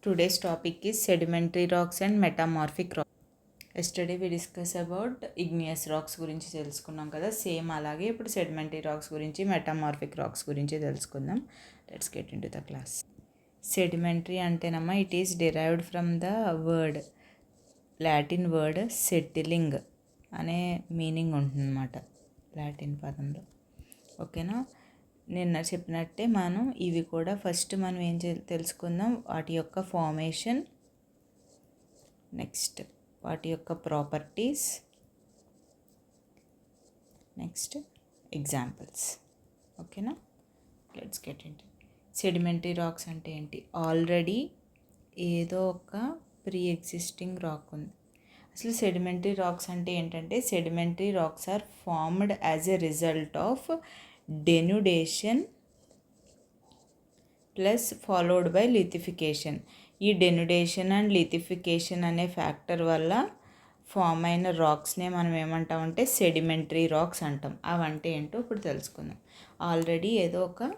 Today's topic is sedimentary rocks and metamorphic rocks. Yesterday we discussed about igneous rocks గురించి తెలుసుకున్నాం కదా. Same అలాగే ఇప్పుడు sedimentary rocks గురించి metamorphic rocks గురించి తెలుసుకుందాం. Let's get into the class. Sedimentary అంటేనమ్మా it is derived from the word Latin word settling అనే meaning ఉంటుందన్నమాట లాటిన్ పదంలో. ఓకేనా, నిన్న చెప్పినట్టే మనం ఇవి కూడా ఫస్ట్ మనం ఏం తెలుసుకుందాం, వాటి యొక్క ఫార్మేషన్, నెక్స్ట్ వాటి యొక్క ప్రాపర్టీస్, నెక్స్ట్ ఎగ్జాంపుల్స్. ఓకేనా, let's get into sedimentary rocks అంటే ఏంటి. ఆల్రెడీ ఏదో ఒక ప్రీ ఎగ్జిస్టింగ్ రాక్ ఉంది. అసలు సెడిమెంటరీ రాక్స్ అంటే ఏంటంటే, sedimentary rocks are formed as a result of denudation plus followed by lithification. ఈ డెన్యుడేషన్ అండ్ లిథిఫికేషన్ అనే ఫ్యాక్టర్ వల్ల ఫామ్ అయిన రాక్స్నే మనం ఏమంటామంటే సెడిమెంటరీ రాక్స్ అంటాం. అవంటే ఏంటో ఇప్పుడు తెలుసుకుందాం. ఆల్రెడీ ఏదో ఒక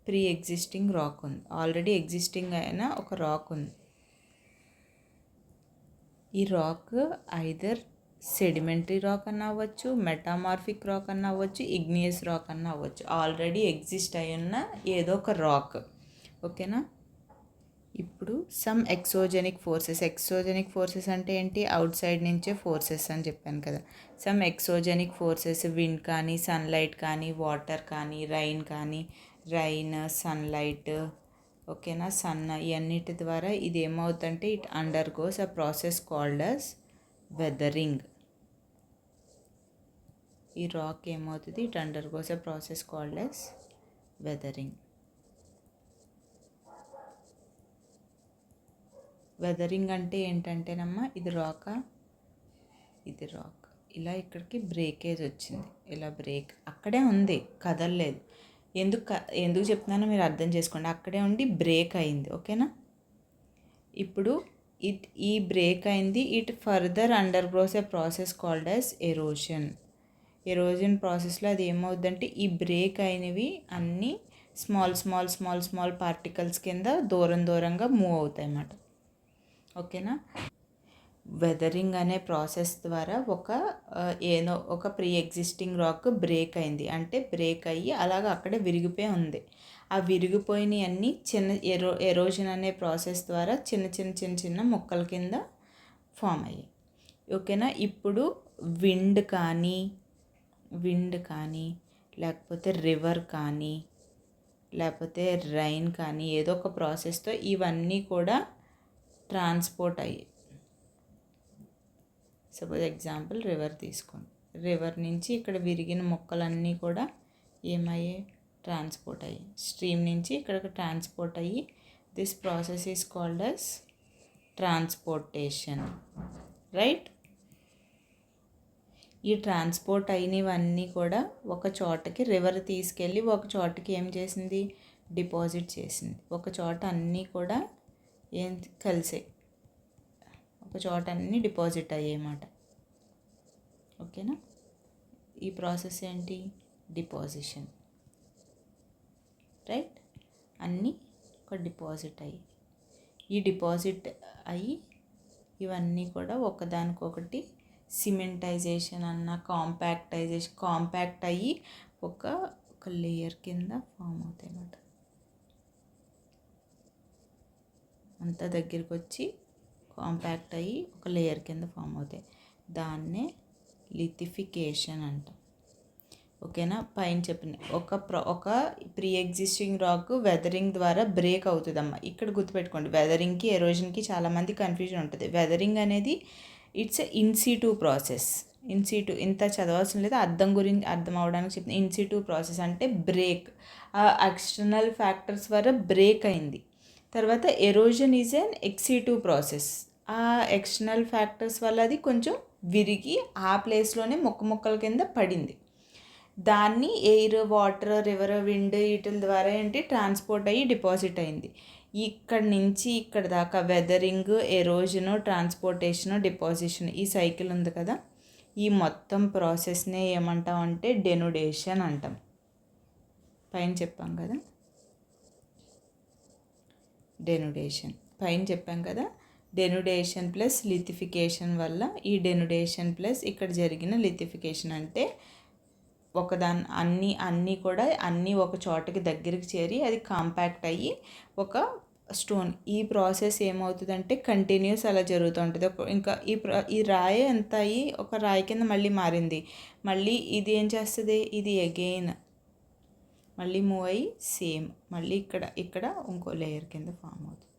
ప్రీ ఎగ్జిస్టింగ్ రాక్ ఉంది, ఆల్రెడీ ఎగ్జిస్టింగ్ అయిన ఒక రాక్ ఉంది. ఈ రాక్ ఐదర్ సెడిమెంటరీ రాక్ అన్న అవ్వచ్చు, మెటామార్ఫిక్ రాక్ అన్న అవ్వచ్చు, ఇగ్నియస్ రాక్ అన్న అవ్వచ్చు. ఆల్రెడీ ఎగ్జిస్ట్ అయి ఉన్న ఏదో ఒక రాక్. ఓకేనా, ఇప్పుడు some exogenic forces. Exogenic forces అంటే ఏంటి, అవుట్ సైడ్ నుంచే ఫోర్సెస్ అని చెప్పాను కదా. సమ్ ఎక్సోజెనిక్ ఫోర్సెస్, విండ్ కానీ, సన్లైట్ కానీ, వాటర్ కానీ, రైన్, సన్లైట్, ఓకేనా, సన్, ఇవన్నిటి ద్వారా ఇది ఏమవుతుందంటే it undergoes a process called as weathering. ఈ రాక్ ఏమవుతుంది, it undergoes a process called as weathering. Weathering అంటే ఏంటంటేనమ్మా, ఇది రాక్, ఇలా ఇక్కడికి బ్రేకేజ్ వచ్చింది, ఇలా బ్రేక్ అక్కడే ఉంది, కదలలేదు. ఎందుకు చెప్తున్నానో మీరు అర్థం చేసుకోండి. అక్కడే ఉండి బ్రేక్ అయింది. ఓకేనా, ఇప్పుడు ఈ బ్రేక్ అయింది, it further undergoes a process called as erosion ప్రాసెస్లో అది ఏమవుద్దంటే, ఈ బ్రేక్ అయినవి అన్నీ స్మాల్ పార్టికల్స్ కింద దూరంగా మూవ్ అవుతాయి అన్నమాట. ఓకేనా, వెదరింగ్ అనే ప్రాసెస్ ద్వారా ఒక ప్రీ ఎగ్జిస్టింగ్ రాక్ బ్రేక్ అయింది అంటే, బ్రేక్ అయ్యి అలాగ అక్కడే విరిగిపోయి ఉంది. ఆ విరిగిపోయినవి అన్నీ చిన్న ఎరోజన్ అనే ప్రాసెస్ ద్వారా చిన్న మొక్కల కింద ఫామ్ అయ్యాయి. ఓకేనా, ఇప్పుడు విండ్ కానీ లేకపోతే రివర్ కానీ లేకపోతే రైన్ కానీ ఏదో ఒక ప్రాసెస్తో ఇవన్నీ కూడా ట్రాన్స్పోర్ట్ అయ్యాయి. సపోజ్ ఎగ్జాంపుల్ రివర్ తీసుకోండి. రివర్ నుంచి ఇక్కడ విరిగిన మొక్కలన్నీ కూడా ఏమయ్యాయి, ట్రాన్స్పోర్ట్ అయ్యాయి. స్ట్రీమ్ నుంచి ఇక్కడికి ట్రాన్స్పోర్ట్ అయ్యి this process is called as transportation, right. ఈ ట్రాన్స్పోర్ట్ అయినవన్నీ కూడా ఒక చోటకి రివర్ తీసుకెళ్ళి ఒక చోటకి ఏం చేసింది, డిపాజిట్ చేసింది. ఒక చోట అన్నీ కూడా ఏం కలిసాయి, ఒక చోట అన్నీ డిపాజిట్ అయ్యాయన్నమాట. ఓకేనా, ఈ ప్రాసెస్ ఏంటి, డిపాజిషన్, రైట్. అన్నీ ఒక డిపాజిట్ అయ్యి, ఈ డిపాజిట్ అయ్యి ఇవన్నీ కూడా ఒకదానికొకటి సిమెంటైజేషన్ కాంపాక్ట్ అయ్యి ఒక లేయర్ కింద ఫామ్ అవుతాయి అన్నమాట. అంతా దగ్గరికి వచ్చి కాంపాక్ట్ అయ్యి ఒక లేయర్ కింద ఫామ్ అవుతాయి. దాన్నే లిథిఫికేషన్ అంటాం. ఓకేనా, పైన చెప్పిన ఒక ప్రీ ఎగ్జిస్టింగ్ రాక్ వెదరింగ్ ద్వారా బ్రేక్ అవుతుందమ్మా. ఇక్కడ గుర్తుపెట్టుకోండి, వెదరింగ్కి ఎరోజన్కి చాలామంది కన్ఫ్యూజన్ ఉంటుంది. వెదరింగ్ అనేది ఇట్స్ ఎ ఇన్సిటూ ప్రాసెస్. ఇంత చదవాల్సిన లేదు, అర్థం అవడానికి చెప్తుంది. ఇన్సిటూ ప్రాసెస్ అంటే బ్రేక్, ఎక్స్టర్నల్ ఫ్యాక్టర్స్ ద్వారా బ్రేక్ అయింది. తర్వాత ఎరోజన్ ఈజ్ అన్ ఎక్సిటివ్ ప్రాసెస్. ఆ ఎక్స్టర్నల్ ఫ్యాక్టర్స్ వల్ల అది కొంచెం విరిగి ఆ ప్లేస్లోనే మొక్కల కింద పడింది. దాన్ని ఎయిర్, వాటర్, రివర్, విండ్ వీటి ద్వారా ఏంటి ట్రాన్స్పోర్ట్ అయ్యి డిపాజిట్ అయింది. ఇక్కడి నుంచి ఇక్కడ దాకా వెదరింగ్, ఎరోజను, ట్రాన్స్పోర్టేషను, డిపాజిషన్, ఈ సైకిల్ ఉంది కదా. ఈ మొత్తం ప్రాసెస్నే ఏమంటాం అంటే డెన్యుడేషన్ అంటాం. పైన చెప్పాం కదా. డెనుడేషన్ పైన చెప్పాం కదా, డెనుడేషన్ ప్లస్ లిథిఫికేషన్ వల్ల ఈ డెనుడేషన్ ప్లస్ ఇక్కడ జరిగిన లిథిఫికేషన్ అంటే అన్నీ కూడా ఒక చోటకి దగ్గరికి చేరి అది కాంపాక్ట్ అయ్యి ఒక స్టోన్. ఈ ప్రాసెస్ ఏమవుతుందంటే కంటిన్యూస్ అలా జరుగుతూ ఉంటుంది. ఇంకా ఈ రాయి ఎంత అయ్యి ఒక రాయి కింద మళ్ళీ మారింది, మళ్ళీ ఇది ఏం చేస్తుంది, ఇది అగైన్ మళ్ళీ మూవ్ అయ్యి సేమ్ మళ్ళీ ఇక్కడ ఇంకో లేయర్ కింద ఫామ్ అవుతుంది.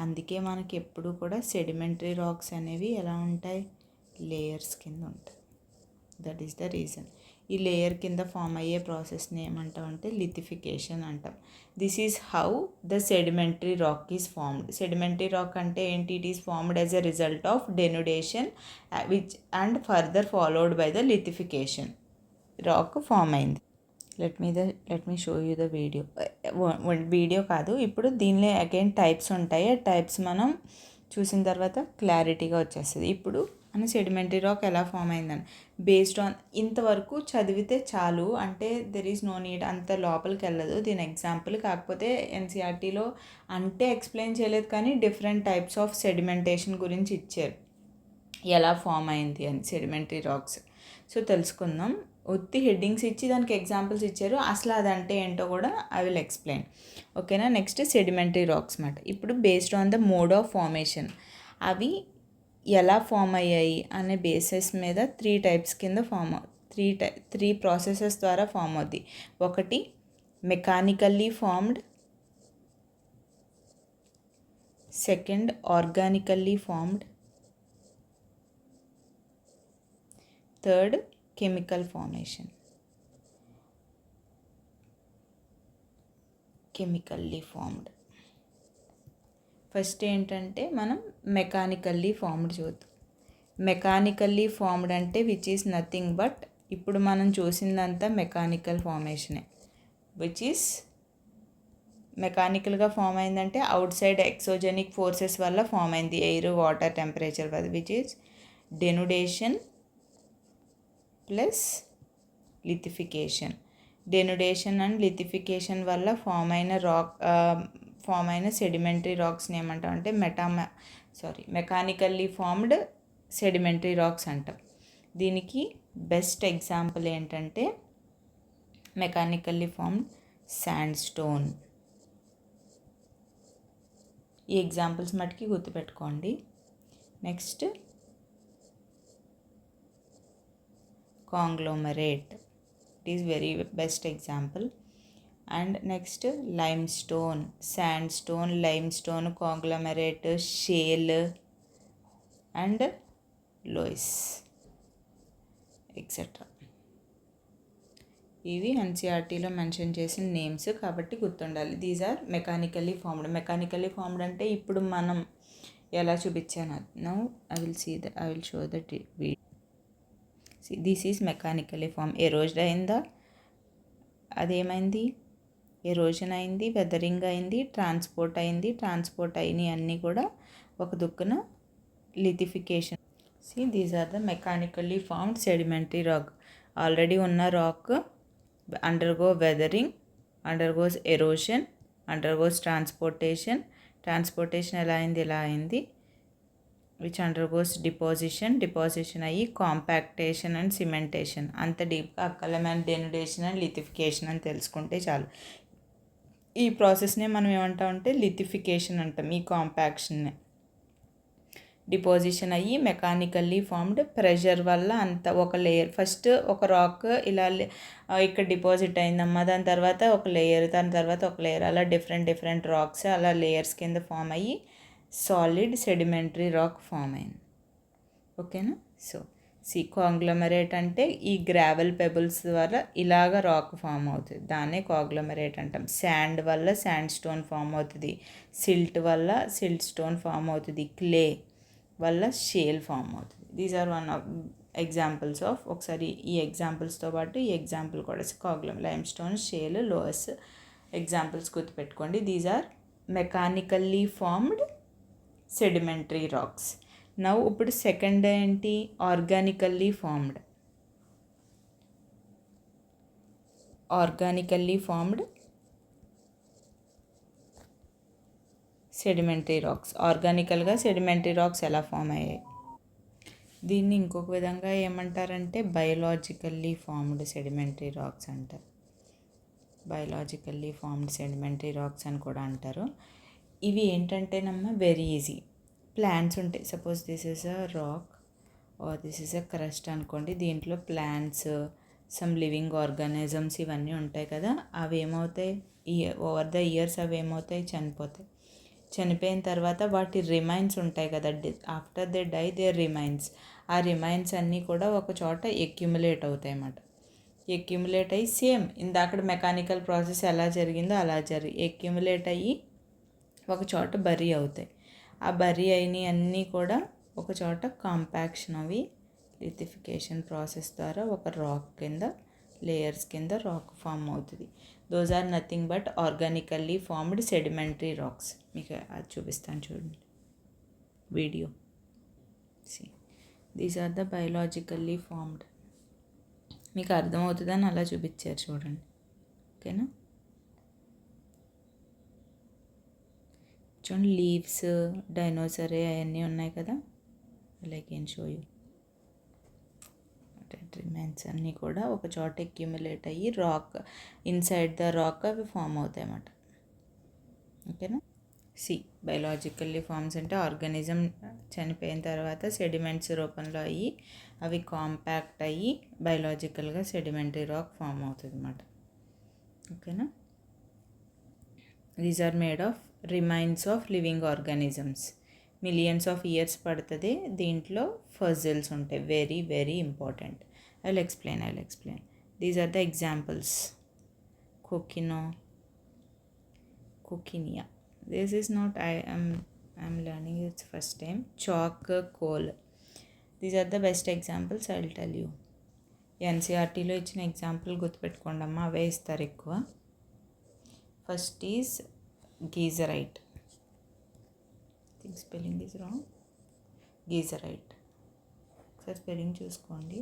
అందుకే మనకి ఎప్పుడు కూడా సెడిమెంటరీ రాక్స్ అనేవి ఎలా ఉంటాయి, లేయర్స్ కింద ఉంటాయి. That is the reason. ఈ లేయర్ కింద ఫామ్ అయ్యే ప్రాసెస్ని ఏమంటాం అంటే లిథిఫికేషన్ అంటాం. This is how the sedimentary rock is formed. Sedimentary rock అంటే ఏంటి, it is formed as a result of denudation which and further followed by the lithification. Rock form అయింది. Let me show you the video కాదు, ఇప్పుడు దీనిలో again types ఉంటాయి. ఆ types మనం చూసిన తర్వాత క్లారిటీగా వచ్చేస్తుంది. ఇప్పుడు మన సెడిమెంటరీ రాక్ ఎలా ఫామ్ అయిందని బేస్డ్ ఆన్ ఇంతవరకు చదివితే చాలు, అంటే దెర్ ఈజ్ నో నీడ్, అంత లోపలికి వెళ్ళదు దీని ఎగ్జాంపుల్. కాకపోతే ఎన్సీఆర్టీలో అంటే ఎక్స్ప్లెయిన్ చేయలేదు, కానీ డిఫరెంట్ టైప్స్ ఆఫ్ సెడిమెంటేషన్ గురించి ఇచ్చారు, ఎలా ఫామ్ అయింది అని సెడిమెంటరీ రాక్స్. సో తెలుసుకుందాం. ఉత్తి హెడ్డింగ్స్ ఇచ్చి దానికి ఎగ్జాంపుల్స్ ఇచ్చారు, అసలు అదంటే ఏంటో కూడా ఐ విల్ ఎక్స్ప్లెయిన్. ఓకేనా. నెక్స్ట్ సెడిమెంటరీ రాక్స్ మాట. ఇప్పుడు based on the mode of formation, అవి ఎలా ఫామ్ అయ్యాయి అనే బేసిస్ మీద 3 టైప్స్ కింద త్రీ ప్రాసెసెస్ ద్వారా ఫామ్ అవుద్ది. ఒకటి mechanically formed, second organically formed, third chemical formation. Chemically formed first ఏంటంటే మనం మెకానికల్లీ ఫార్మ్డ్ చూద్దాం. మెకానికల్లీ ఫార్మ్డ్ అంటే విచ్ ఈస్ నథింగ్ బట్, ఇప్పుడు మనం చూసిందంతా మెకానికల్ ఫార్మేషనే. విచ్ ఈస్ మెకానికల్గా ఫామ్ అయిందంటే అవుట్ సైడ్ ఎక్సోజెనిక్ ఫోర్సెస్ వల్ల ఫామ్ అయింది, ఎయిర్ వాటర్ టెంపరేచర్ వల్ల, విచ్ ఈస్ డెనుడేషన్ ప్లస్ లిథిఫికేషన్. డెనుడేషన్ అండ్ లిథిఫికేషన్ వల్ల ఫామ్ అయిన సెడిమెంటరీ రాక్స్ని ఏమంటాం అంటే మెకానికల్లీ ఫార్మ్డ్ సెడిమెంటరీ రాక్స్ అంటాం. దీనికి బెస్ట్ ఎగ్జాంపుల్ ఏంటంటే మెకానికల్లీ ఫార్మ్డ్ శాండ్ స్టోన్. ఈ ఎగ్జాంపుల్స్ మటుకి గుర్తుపెట్టుకోండి. Next conglomerate, it is very best example. And next limestone, sandstone, limestone, conglomerate, shale and loess etc. ఇవి ఎన్సీఆర్టీలో మెన్షన్ చేసిన నేమ్స్ కాబట్టి గుర్తుండాలి. These are mechanically formed. Mechanically formed అంటే ఇప్పుడు మనం ఎలా చూపించాను. Now I will show that video. This is mechanically form. Erosion అయిందా, అదేమైంది, ఎరోజన్ అయింది, వెదరింగ్ అయింది, ట్రాన్స్పోర్ట్ అయింది. ట్రాన్స్పోర్ట్ అయినవి అన్నీ కూడా ఒక దుక్కున lithification. These are the mechanically formed sedimentary rock. Already ఉన్న rock undergo weathering, undergoes erosion, undergoes transportation ఎలా అయింది, ఇలా అయింది. విచ్ అండర్గోస్ డిపాజిషన్ అయ్యి కాంపాక్టేషన్ అండ్ సిమెంటేషన్. అంత డీప్గా అక్కర్లేమైన డెనుడేషన్ అండ్ లిథిఫికేషన్ అని తెలుసుకుంటే చాలు. ఈ ప్రాసెస్నే మనం ఏమంటామంటే లిథిఫికేషన్ అంటాం. ఈ కాంపాక్షన్ని డిపాజిషన్ అయ్యి మెకానికల్లీ ఫార్మ్డ్ ప్రెషర్ వల్ల అంత ఒక లేయర్, ఫస్ట్ ఒక రాక్ ఇలా ఇక్కడ డిపాజిట్ అయిందమ్మా, దాని తర్వాత ఒక లేయర్, దాని తర్వాత ఒక లేయర్, అలా డిఫరెంట్ రాక్స్ అలా లేయర్స్ కింద ఫామ్ అయ్యి సాలిడ్ సెడిమెంటరీ రాక్ ఫామ్ అయింది. ఓకేనా. సో కాంగ్లోమరేట్ అంటే ఈ గ్రావెల్ పెబుల్స్ ద్వారా ఇలాగ రాక్ ఫామ్ అవుతుంది, దాన్నే కాంగ్లోమరేట్ అంటాం. శాండ్ వల్ల శాండ్ స్టోన్ ఫామ్ అవుతుంది, సిల్ట్ వల్ల సిల్ట్ స్టోన్ ఫామ్ అవుతుంది, క్లే వల్ల షేల్ ఫామ్ అవుతుంది. These are one of examples of, ఒకసారి ఈ ఎగ్జాంపుల్స్తో పాటు ఈ ఎగ్జాంపుల్ కూడా limestone, shale, loess examples గుర్తుపెట్టుకోండి. These are mechanically formed sedimentary rocks. Now ఇప్పుడు సెకండ్ ఏంటి, ఆర్గానికల్లీ ఫార్మ్డ్. Sedimentary rocks. ఆర్గానికల్గా సెడిమెంటరీ రాక్స్ ఎలా ఫామ్ అయ్యాయి? దీన్ని ఇంకొక విధంగా ఏమంటారంటే బయోలాజికల్లీ ఫార్మ్డ్ సెడిమెంటరీ రాక్స్ అంటారు. బయోలాజికల్లీ ఫార్మ్డ్ సెడిమెంటరీ రాక్స్ అని కూడా అంటారు. ఇవి ఏంటంటేనమ్మా వెరీ ఈజీ. ప్లాంట్స్ ఉంటాయి. Suppose this is a rock or this is a crust అనుకోండి. దీంట్లో ప్లాంట్స్, సమ్ లివింగ్ ఆర్గానిజమ్స్ ఇవన్నీ ఉంటాయి కదా. అవి ఏమవుతాయి, ఓవర్ ద ఇయర్స్ అవి ఏమవుతాయి, చనిపోతాయి. చనిపోయిన తర్వాత వాటి రిమైన్స్ ఉంటాయి కదా, after they die their remains. ఆ రిమైన్స్ అన్నీ కూడా ఒక చోట ఎక్యుములేట్ అవుతాయి అన్నమాట. ఎక్యుములేట్ అయ్యి సేమ్ ఇందాక మెకానికల్ ప్రాసెస్ ఎలా జరిగిందో అలా ఎక్యుములేట్ అయ్యి ఒక చోట బరీ అవుతాయి. ఆ బరీ అయినవి అన్నీ కూడా ఒక చోట కాంపాక్షన్ అవి లిథిఫికేషన్ ప్రాసెస్ ద్వారా ఒక రాక్ కింద, లేయర్స్ కింద రాక్ ఫామ్ అవుతుంది. Those are nothing but organically formed sedimentary rocks. మీకు అది చూపిస్తాను చూడండి video. These are the biologically formed. మీకు అర్థమవుతుందని అలా చూపించారు చూడండి. ఓకేనా? చూడండి లీవ్స్, డైనోసరే అవన్నీ ఉన్నాయి కదా. లైక్ ఏం షో యూ రిమైన్స్ అన్నీ కూడా ఒక చోట అక్యుములేట్ అయ్యి రాక్, ఇన్సైడ్ ద రాక్ అవి ఫామ్ అవుతాయి అన్నమాట. ఓకేనా? బయోలాజికల్లీ ఫార్మ్స్ అంటే ఆర్గానిజం చనిపోయిన తర్వాత సెడిమెంట్స్ రూపంలో అయ్యి అవి కాంపాక్ట్ అయ్యి బయోలాజికల్గా సెడిమెంటరీ రాక్ ఫామ్ అవుతుంది అన్నమాట. ఓకేనా? These are made of remains of living organisms. Millions of years పడుతుంది. దీంట్లో ఫజిల్స్ ఉంటాయి, very very important. I will explain. These are the examples. Coquina. This is not, I'm learning it first time. Chalk, coal. These are the best examples I will tell you. ఎన్సీఆర్టీలో ఇచ్చిన example గుర్తుపెట్టుకోండి అమ్మ, అవే ఇస్తారు ఎక్కువ. First is geyserite. Think spelling is wrong. Geyserite ఒకసారి spelling చూసుకోండి.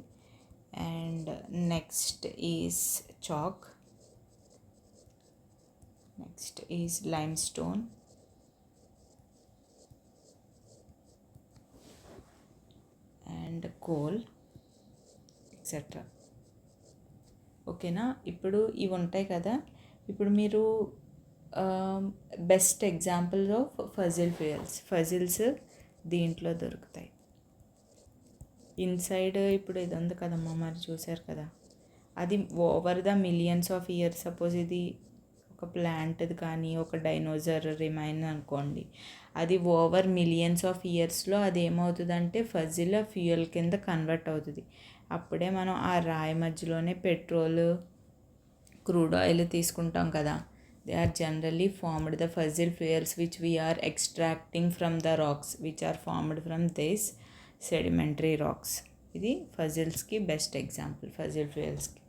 And next is chalk. Next is limestone. And coal etcetera. ఓకేనా? ఇప్పుడు ఇవి ఉంటాయి కదా. ఇప్పుడు మీరు best example of fossil fuels. Fossils దీంట్లో దొరుకుతాయి. ఇన్సైడ్ ఇప్పుడు ఇది ఉంది కదమ్మా, మరి చూసారు కదా, అది over the millions of years. Suppose ఇది ఒక ప్లాంట్ది కానీ ఒక డైనోజర్ రిమైన్ అనుకోండి, అది ఓవర్ మిలియన్స్ ఆఫ్ ఇయర్స్లో అది ఏమవుతుందంటే ఫజిల్ ఫ్యూయల్ కింద కన్వర్ట్ అవుతుంది. అప్పుడే మనం ఆ రాయి మధ్యలోనే పెట్రోల్, క్రూడ్ ఆయిల్ తీసుకుంటాం కదా. They are generally formed the fossil fuels which we are extracting from the rocks which are formed from this sedimentary rocks. ఇది ఫజిల్స్కి బెస్ట్ ఎగ్జాంపుల్, ఫజిల్ ఫ్యూయల్స్కి.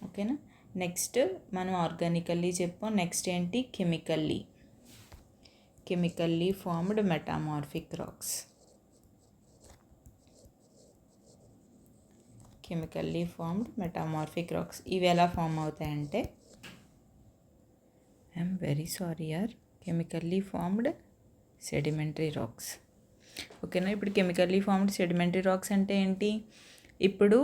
ఓకేనా? నెక్స్ట్ మనం ఆర్గానికల్లీ చెప్పాం. నెక్స్ట్ ఏంటి? Chemically formed metamorphic rocks. Chemically formed metamorphic rocks ఇవి ఎలా form అవుతాయంటే, ఐఎమ్ వెరీ సారీ యార్, కెమికల్లీ ఫార్మ్డ్ సెడిమెంటరీ రాక్స్. ఓకేనా? ఇప్పుడు కెమికల్లీ ఫార్మ్డ్ సెడిమెంటరీ రాక్స్ అంటే ఏంటి? ఇప్పుడు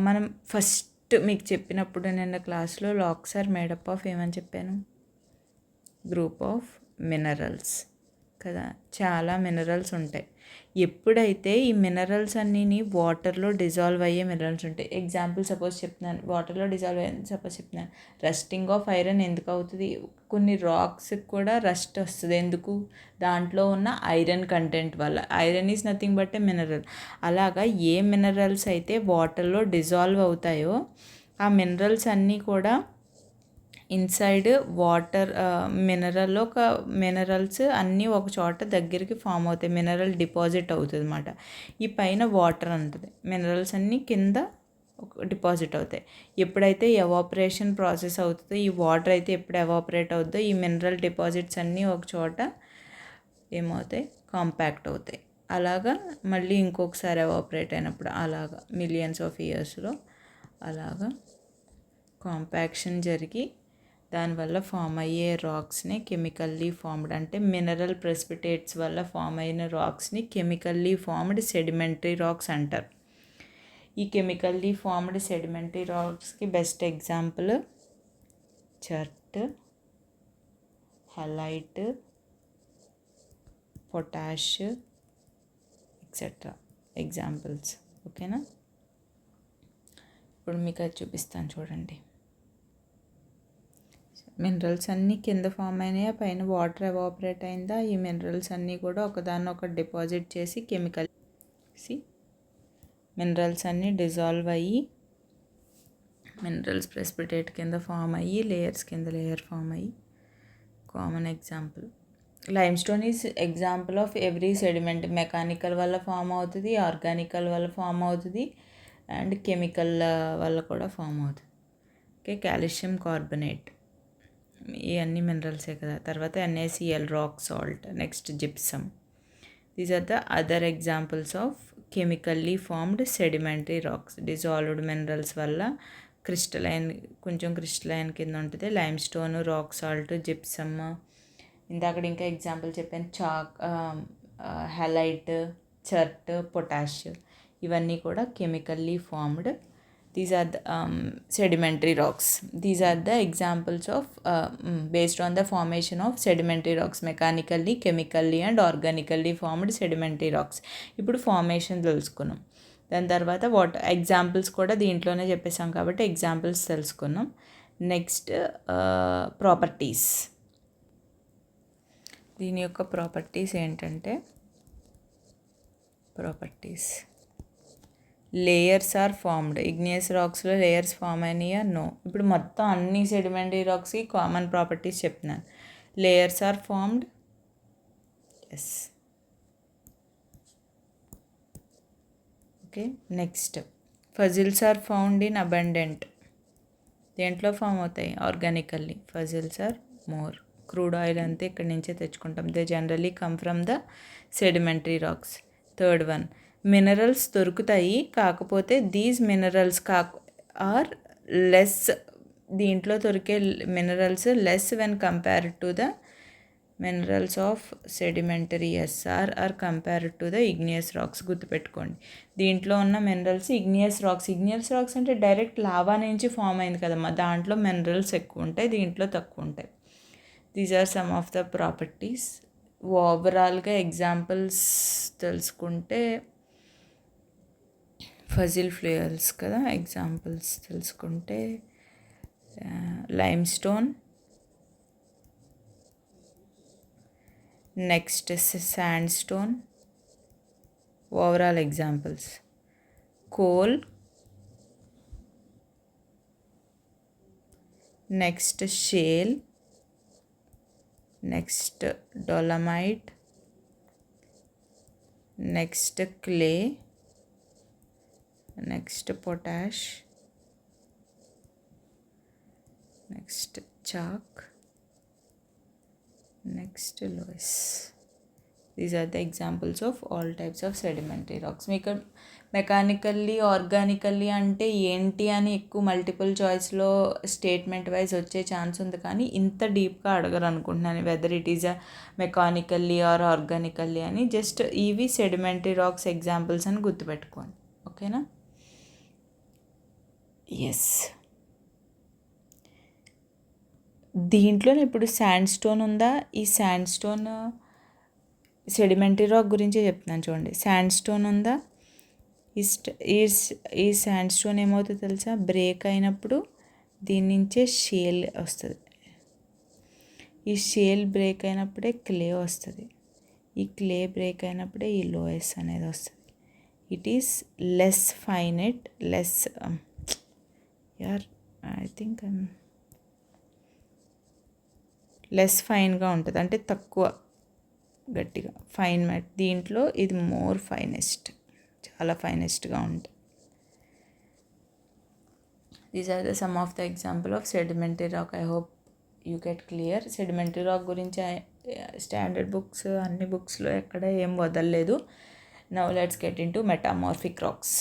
మనం ఫస్ట్ మీకు చెప్పినప్పుడు నిన్న క్లాస్లో రాక్స్ ఆర్ మేడప్ ఆఫ్ ఏమని చెప్పాను? గ్రూప్ ఆఫ్ మినరల్స్ కదా. చాలా మినరల్స్ ఉంటాయి. ఎప్పుడైతే ఈ మినరల్స్ అన్నీ వాటర్లో డిజాల్వ్ అయ్యే మినరల్స్ ఉంటాయి. ఎగ్జాంపుల్ వాటర్లో డిజాల్వ్ చెప్తున్నాను. రస్టింగ్ ఆఫ్ ఐరన్ ఎందుకు అవుతుంది? కొన్ని రాక్స్కి కూడా రస్ట్ వస్తుంది. ఎందుకు? దాంట్లో ఉన్న ఐరన్ కంటెంట్ వల్ల. Iron is nothing but a mineral. అలాగా ఏ మినరల్స్ అయితే వాటర్లో డిజాల్వ్ అవుతాయో ఆ మినరల్స్ అన్నీ కూడా ఇన్సైడ్ వాటర్ మినరల్లో ఒక మినరల్స్ అన్నీ ఒక చోట దగ్గరికి ఫామ్ అవుతాయి. మినరల్ డిపాజిట్ అవుతుంది అన్నమాట. ఈ పైన వాటర్ ఉంటుంది, మినరల్స్ అన్నీ కింద డిపాజిట్ అవుతాయి. ఎప్పుడైతే ఎవాపరేషన్ ప్రాసెస్ అవుతుందో, ఈ వాటర్ అయితే ఎప్పుడు ఎవాపరేట్ అవుతుందో ఈ మినరల్ డిపాజిట్స్ అన్నీ ఒక చోట ఏమవుతాయి? కాంపాక్ట్ అవుతాయి. అలాగా మళ్ళీ ఇంకొకసారి ఎవాపరేట్ అయినప్పుడు అలాగా మిలియన్స్ ఆఫ్ ఇయర్స్లో అలాగా కాంపాక్షన్ జరిగి దానివల్ల ఫామ్ అయ్యే రాక్స్ని కెమికల్లీ ఫార్మ్డ్, అంటే మినరల్ ప్రెసిపిటేట్స్ వల్ల ఫామ్ అయిన రాక్స్ని కెమికల్లీ ఫార్మ్డ్ సెడిమెంటరీ రాక్స్ అంటారు. ఈ కెమికల్లీ ఫార్మ్డ్ సెడిమెంటరీ రాక్స్కి best example chert, halite, potash etcetera examples. ఓకేనా? ఇప్పుడు మీకు అది చూపిస్తాను చూడండి. మినరల్స్ అన్నీ కింద ఫామ్ అయినాయా, పైన వాటర్ ఎవాపరేట్ అయిందా, ఈ మినరల్స్ అన్నీ కూడా ఒకదాన్ని ఒకటి డిపాజిట్ చేసి మినరల్స్ అన్నీ డిజాల్వ్ అయ్యి మినరల్స్ ప్రెసిపిటేట్ కింద ఫామ్ అయ్యి లేయర్స్ కింద లేయర్ ఫామ్ అయ్యి. Common example limestone is example of every sediment. Mechanical వల్ల ఫామ్ అవుతుంది, ఆర్గానికల్ వల్ల ఫామ్ అవుతుంది, అండ్ కెమికల్ వల్ల కూడా ఫామ్ అవుతుంది. ఓకే, కాల్షియం కార్బోనేట్ ఇవన్నీ మినరల్సే కదా. తర్వాత NaCl rock salt, next gypsum. These are the other examples of chemically formed sedimentary rocks. Dissolved minerals వల్ల కొంచెం క్రిస్టలైన్ కింద ఉంటుంది. Limestone, rock salt, gypsum. ఇందాక ఇంకా ఎగ్జాంపుల్ చెప్పాను, హెలైట్, చర్ట్, పొటాష్. ఇవన్నీ కూడా chemically formed. These are the sedimentary rocks. These are the examples of based on the formation of sedimentary rocks, mechanically, chemically and organically formed sedimentary rocks. ఇప్పుడు formation తెలుసుకున్నాం. దాని తర్వాత examples కూడా దీంట్లోనే చెప్పేసాం కాబట్టి examples తెలుసుకున్నాం. Next properties. దీని యొక్క ప్రాపర్టీస్ ఏంటంటే, లేయర్స్ ఆర్ ఫార్మ్డ్. ఇగ్నియస్ రాక్స్లో లేయర్స్ ఫామ్ అయినాయా? నో. ఇప్పుడు మొత్తం అన్ని సెడిమెంటరీ రాక్స్కి కామన్ ప్రాపర్టీస్ చెప్తున్నాను. Layers are formed, yes. Okay, next fossils are found in abundant. దేంట్లో ఫామ్ అవుతాయి? Organically. Fossils are more. Crude oil అంతే ఇక్కడి నుంచే తెచ్చుకుంటాం. They generally come from the sedimentary rocks. Third one, minerals దొరుకుతాయి, కాకపోతే దీస్ మినరల్స్ ఆర్ లెస్. దీంట్లో దొరికే minerals less when compared to the minerals of sedimentary SR are compared to the igneous rocks. గుర్తుపెట్టుకోండి, దీంట్లో ఉన్న మినరల్స్ ఇగ్నియస్ రాక్స్ అంటే direct lava నుంచి form అయింది కదమ్మా, దాంట్లో మినరల్స్ ఎక్కువ ఉంటాయి, దీంట్లో తక్కువ ఉంటాయి. These are some of the properties. ఓవరాల్గా ఎగ్జాంపుల్స్ తెలుసుకుంటే ఫజిల్ ఫ్యూయల్స్ కదా. ఎగ్జాంపుల్స్ తెలుసుకుంటే limestone, next sandstone. Overall examples coal, next shale, next dolomite, next clay, next potash, next chalk, next loess. These are the examples of all types of sedimentary rocks. మీకు mechanically, organically అంటే ఏంటి అని ఎక్కువ multiple చాయిస్లో statement wise వచ్చే chance ఉంది, కానీ ఇంత డీప్గా అడగరు అనుకుంటున్నాను whether it is a mechanically or organically అని. జస్ట్ ఇవి సెడిమెంటరీ రాక్స్ ఎగ్జాంపుల్స్ అని గుర్తుపెట్టుకోండి. ఓకేనా? ఎస్. దీంట్లోనే ఇప్పుడు శాండ్ స్టోన్ ఉందా? ఈ శాండ్ స్టోన్ సెడిమెంటరీ రాక్ గురించే చెప్తున్నాను చూడండి. శాండ్ స్టోన్ ఉందా? ఈ శాండ్ స్టోన్ ఏమవుతుందో తెలుసా? బ్రేక్ అయినప్పుడు దీని నుంచే షేల్ వస్తుంది. ఈ షేల్ బ్రేక్ అయినప్పుడే క్లే వస్తుంది. ఈ క్లే బ్రేక్ అయినప్పుడే ఈ లోయస్ అనేది వస్తుంది. It is less finite, less less ఫైన్గా ఉంటుంది, అంటే తక్కువ గట్టిగా ఫైన్ మ్యాట్. దీంట్లో ఇది మోర్ ఫైనెస్ట్, చాలా ఫైనెస్ట్గా ఉంటుంది. These are the some of the example of sedimentary rock. I hope you get clear. Sedimentary rock గురించి స్టాండర్డ్ బుక్స్ అన్ని బుక్స్లో ఎక్కడ ఏం వదలలేదు. Now let's get into metamorphic racks.